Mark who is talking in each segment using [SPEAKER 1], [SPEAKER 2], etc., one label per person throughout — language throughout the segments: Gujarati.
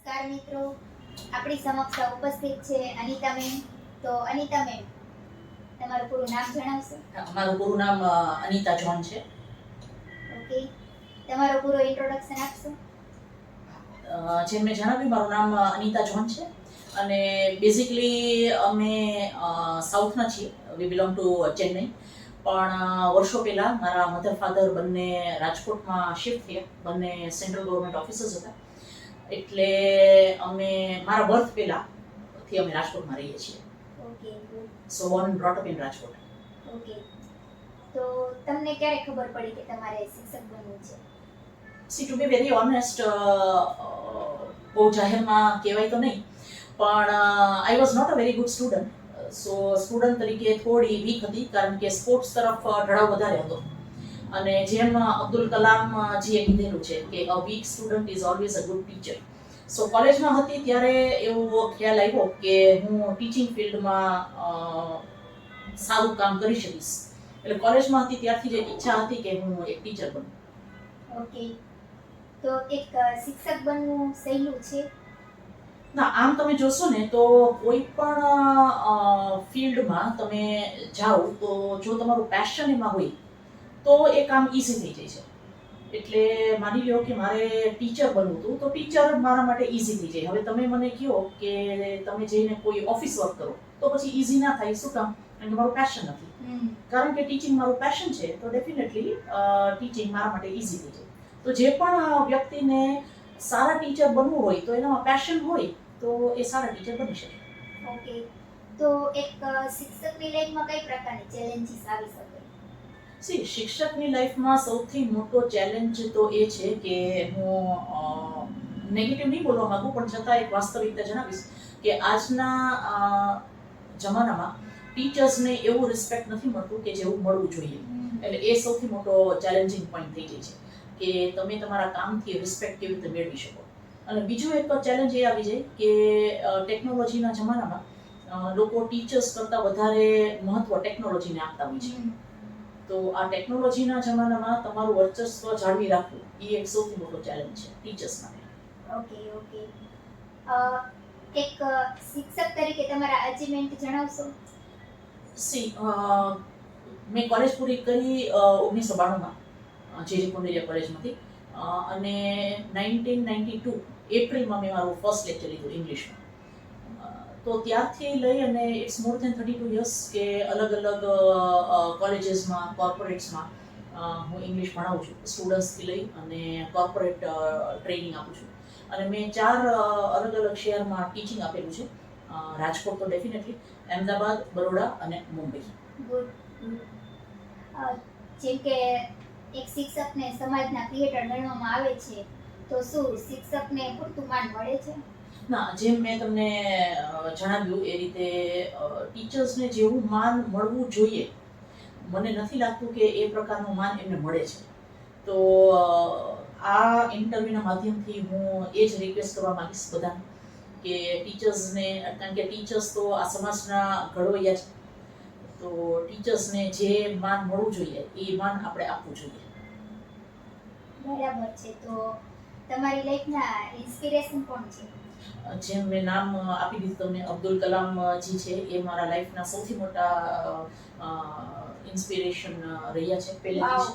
[SPEAKER 1] નમસ્કાર મિત્રો, આપણી સમક્ષ ઉપસ્થિત છે અનિતા મેમ. તો અનિતા મેમ, તમારું પૂરું નામ જણાવશો?
[SPEAKER 2] મારું પૂરું નામ અનિતા જોન છે.
[SPEAKER 1] ઓકે, તમારો પૂરો ઇન્ટ્રોડક્શન આપશો?
[SPEAKER 2] જેમ મેં જણાવ્યું, મારું નામ અનિતા જોન છે અને બેઝિકલી અમે સાઉથના છીએ. વી બિલોંગ ટુ ચેન્નઈ. પણ વર્ષો પહેલાં મારા મધર ફાધર બંને રાજકોટમાં શિફ્ટ થયા. બંને સેન્ટ્રલ ગવર્મેન્ટ ઓફિસર્સ હતા. એટલે અમે મારા બર્થ પહેલાંથી અમે રાજકોટમાં રહીએ છીએ.
[SPEAKER 1] Okay, good.
[SPEAKER 2] So Born and brought up in Rajkot.
[SPEAKER 1] Okay, તો તમને ક્યારે ખબર પડી કે તમારે શિક્ષક બનવું છે?
[SPEAKER 2] સી ટુ બી વેરી ઓનેસ્ટ, બહુ જાહેરમાં કહેવાય તો નહીં, પણ I was not a very good student. So student તરીકે થોડી વીક હતી, કારણ કે સ્પોર્ટ્સ તરફ ઢળાવ વધારે હતો. અને જેમ અબ્દુલ કલામજીએ કીધેલું છે કે a weak student is always a good teacher. So કોલેજમાં હતી ત્યારે એવો ખ્યાલ આવ્યો કે હું ટીચિંગ ફિલ્ડમાં સારું કામ કરી શકીશ. એટલે કોલેજમાં હતી ત્યારથી જ ઈચ્છા હતી કે હું એક ટીચર બનું.
[SPEAKER 1] ઓકે, તો એક શિક્ષક બનવું સહેલું છે?
[SPEAKER 2] ના, આમ તમે જોશો ને તો કોઈ પણ ફિલ્ડમાં તમે જાઓ તો જો તમારું પેશન એમાં હોય તો એ કામ ઇઝી થઈ જાય છે. એટલે માની લો કે મારે ટીચર બનવું હતું, તો ટીચર મારા માટે ઇઝી થઈ જાય. હવે તમે મને કહો કે તમે જઈને કોઈ ઓફિસ વર્ક કરો, તો પછી ઇઝી ના થાય. શું કામ? કારણ કે મારું પેશન નથી. કારણ કે ટીચિંગ મારું પેશન છે, તો ડેફિનેટલી ટીચિંગ મારા માટે ઇઝી થઈ જાય. તો જે પણ વ્યક્તિને સારા ટીચર બનવું હોય તો એનામાં પેશન હોય તો એ સારા ટીચર બની શકે.
[SPEAKER 1] ઓકે, તો એક શિક્ષકની લાઈફમાં કઈ પ્રકારની ચેલેન્જીસ આવી શકે?
[SPEAKER 2] સી, શિક્ષકની લાઈફમાં સૌથી મોટો ચેલેન્જ તો એ છે કે હું નેગેટિવ નહીં બોલવા માંગુ, પણ છતાં એક વાસ્તવિકતા જણાવીશ કે આજના જમાનામાં ટીચર્સને એવું રિસ્પેક્ટ નથી મળતું કે જેવું મળવું જોઈએ. એટલે એ સૌથી મોટો ચેલેન્જિંગ પોઈન્ટ થઈ જાય છે કે તમે તમારા કામથી રિસ્પેક્ટ કેવી રીતે મેળવી શકો. અને બીજું એક ચેલેન્જ એ આવી જાય કે ટેકનોલોજીના જમાનામાં લોકો ટીચર્સ કરતાં વધારે મહત્વ ટેકનોલોજીને આપતા હોય છે. તો આ ટેકનોલોજીના જમાનામાં તમારું વર્ચસ્વ જાળવી રાખવું એ એક સૌથી મોટો ચેલેન્જ છે ટીચર્સ માટે.
[SPEAKER 1] Okay, okay. એક શિક્ષક તરીકે તમારા અચીવમેન્ટ જણાવશો?
[SPEAKER 2] સી, મેં કોલેજ પૂરી કરી 1992માં જે કુંડિયા કોલેજમાંથી. અને 1992 એપ્રિલમાં મેં મારું ફર્સ્ટ લેક્ચર લીધું ઇંગ્લિશમાં. તો ત્યારથી લઈ અને ઇટ્સ મોર ધેન 32 યર્સ કે અલગ અલગ કોલેજીસમાં, કોર્પોરેટ્સમાં હું ઇંગ્લિશ ભણાવું છું. સ્ટુડન્ટ્સથી લઈ અને કોર્પોરેટ ટ્રેનિંગ આપું છું. અને મેં 4 અલગ અલગ શહેરમાં ટીચિંગ આપેલું છે. રાજકોટ તો ડેફિનેટલી, અમદાવાદ, બરોડા અને મુંબઈ.
[SPEAKER 1] ગુડ. જેમ કે એક શિક્ષકને સમાજના ક્રિએટર ગણવામાં આવે છે, તો શું શિક્ષકને પૂરતું માન મળે છે?
[SPEAKER 2] ના, જેમ મેં તમને જણાવ્યું એ રીતે ટીચર્સને જેવું માન મળવું જોઈએ, મને નથી લાગતું કે એ પ્રકારનું માન એમને મળે છે. તો આ ઇન્ટરવ્યૂના માધ્યમથી હું એ જ રિક્વેસ્ટ કરવા માંગીશ બધાને કે ટીચર્સને, કારણ કે ટીચર્સ તો આ સમાજના ઘડવૈયા છે, તો ટીચર્સને જે માન મળવું જોઈએ એ માન આપણે આપવું જોઈએ.
[SPEAKER 1] બરાબર છે. તો તમારી લાઈફના ઇન્સ્પિરેશન કોણ છે?
[SPEAKER 2] જેમ મેં નામ આપી દીધું તમને, અબ્દુલ કલામજી છે એ મારા લાઈફના સૌથી મોટા ઇન્સ્પિરેશન રહ્યા છે પહેલેથી જ.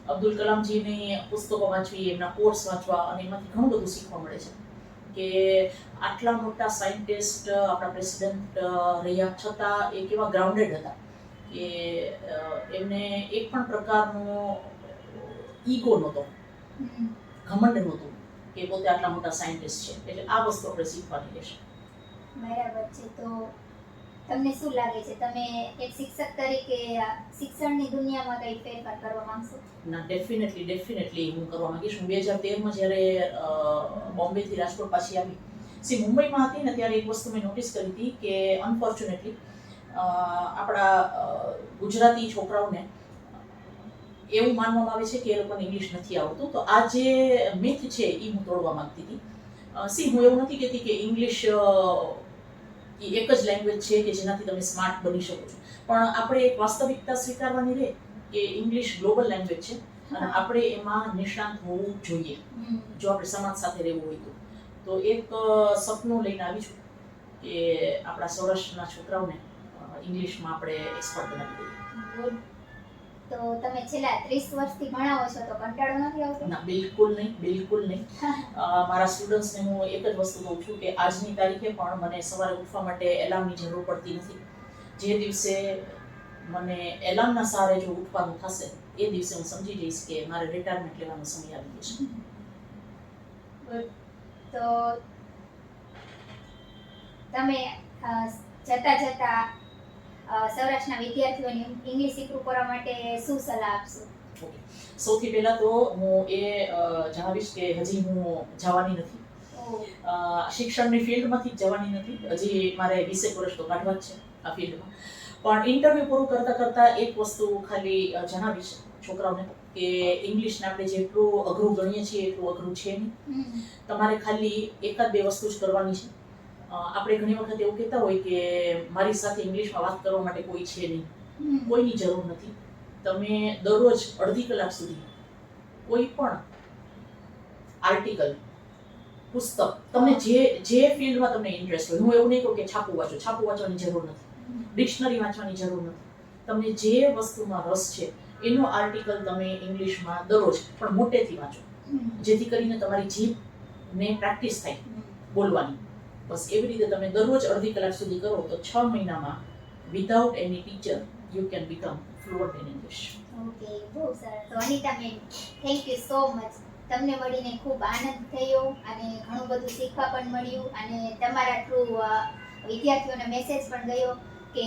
[SPEAKER 2] અબ્દુલ કલામજીની પુસ્તકો વાંચવી, એમના કોર્સ વાંચવા, અને એમાંથી ઘણું બધું શીખવા મળે છે કે આટલા મોટા સાયન્ટિસ્ટ, આપણા પ્રેસિડેન્ટ રહ્યા છતાં એ કેવા ગ્રાઉન્ડેડ હતા કે એમને એક પણ પ્રકારનો ઈગો નહોતો, ઘમંડ નહોતું કે પોતે આટલા મોટા સાયન્ટિસ્ટ છે. એટલે આ વસ્તુ આપણે શીખવાની રહેશે.
[SPEAKER 1] બરાબર છે. તો તમને શું લાગે છે, તમે એક શિક્ષક તરીકે શિક્ષણની દુનિયામાં કઈ ફેરફાર કરવા માંગશો?
[SPEAKER 2] ના, ડેફિનેટલી હું કરવા માંગીશ. હું 2013માં જ્યારે બોમ્બેથી રાજકોટ પાછી આવી, મુંબઈમાં હતી ને, ત્યારે એક વસ્તુ મેં નોટિસ કરી હતી કે અનફોર્ચ્યુનેટલી આપણા ગુજરાતી છોકરાઓને એવું માનવામાં આવે છે કે એ લોકોને ઇંગ્લિશ નથી આવડતું. તો આ જે મિથ છે એ હું તોડવા માંગતી હતી. હું એવું નથી કહેતી કે ઇંગ્લિશ એ એક જ લેંગ્વેજ છે કે જેનાથી તમે સ્માર્ટ બની શકો છો, પણ આપણે એક વાસ્તવિકતા સ્વીકારવાની રહે કે ઇંગ્લિશ ગ્લોબલ લેંગ્વેજ છે અને આપણે એમાં નિષ્ણાંત હોવું જોઈએ જો આપણે સમાજ સાથે રહેવું હોય તો. તો એક સપનું લઈને આવી છું કે આપણા સૌરાષ્ટ્રના છોકરાઓને ઇંગ્લિશમાં આપણે એક્સપર્ટ બનાવી દઈએ.
[SPEAKER 1] ગુડ. તો તમે છેલ્લા 30 વર્ષથી ભણાવો છો તો કંટાળો નથી આવતો?
[SPEAKER 2] ના, બિલકુલ નહીં, બિલકુલ નહીં. મારા સ્ટુડન્ટ્સને હું એક જ વસ્તુ કહું છું કે આજની તારીખે પણ મને સવારે ઉઠવા માટે એલાર્મની જરૂર પડતી નથી. જે દિવસે મને એલાર્મના સહારે જો ઉઠવાનું થશે એ દિવસે હું સમજી જઈશ કે મારે રિટાયરમેન્ટ લેવાનો સમય આવી ગયો છે.
[SPEAKER 1] ગુડ. તો તમે જતા જતા સૌરાષ્ટ્રના વિદ્યાર્થીઓને ઇંગ્લિશ શીખવું કરવા માટે શું સલાહ આપશો?
[SPEAKER 2] સૌથી પહેલા તો હું એ જણાવીશ કે હજી હું જવાની નથી. શિક્ષણની ફિલ્ડમાંથી જ જવાની નથી. હજી મારે 20 વર્ષ તો કાઢવા જ છે આ ફિલ્ડમાં. પણ ઇન્ટરવ્યૂ પૂરું કરતાં કરતાં એક વસ્તુ ખાલી જણાવીશ છોકરાઓને કે ઇંગ્લિશને આપણે જેટલું અઘરું ગણીએ છીએ એટલું અઘરું છે નહીં. તમારે ખાલી એકાદ બે વસ્તુ જ કરવાની છે. આપણે ઘણી વખત એવું કહેતા હોય કે મારી સાથે ઇંગ્લિશમાં વાત કરવા માટે કોઈ છે નહીં. કોઈની જરૂર નથી. તમે દરરોજ અડધી કલાક સુધી કોઈ પણ આર્ટિકલ, પુસ્તક, તમને જે ફિલ્ડમાં તમને ઇન્ટરેસ્ટ હોય, હું એવું નહીં કહું કે છાપું વાંચો, છાપું વાંચવાની જરૂર નથી, ડિક્શનરી વાંચવાની જરૂર નથી. તમને જે વસ્તુમાં રસ છે એનો આર્ટિકલ તમે ઇંગ્લિશમાં દરરોજ પણ મોટેથી વાંચો, જેથી કરીને તમારી જીભને પ્રેક્ટિસ થાય બોલવાની. બસ એવી રીતે તમે દરરોજ અડધી કલાક સુધી કરો તો 6 મહિનામાં without any teacher you can become fluent in English.
[SPEAKER 1] Okay, બહુ સરસ. તો Anita ma'am, thank you so much. તમને મળીને ખૂબ આનંદ થયો અને ઘણું બધું શીખવા પણ મળ્યું અને તમારા થ્રુ વિદ્યાર્થીઓને મેસેજ પણ ગયો કે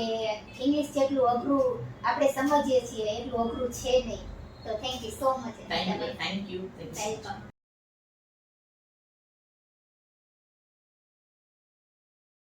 [SPEAKER 1] ઇંગ્લિશ જેટલું અઘરું આપણે સમજીએ છીએ એટલું અઘરું છે નહીં. તો thank you so much.
[SPEAKER 2] Thank you.
[SPEAKER 1] Welcome.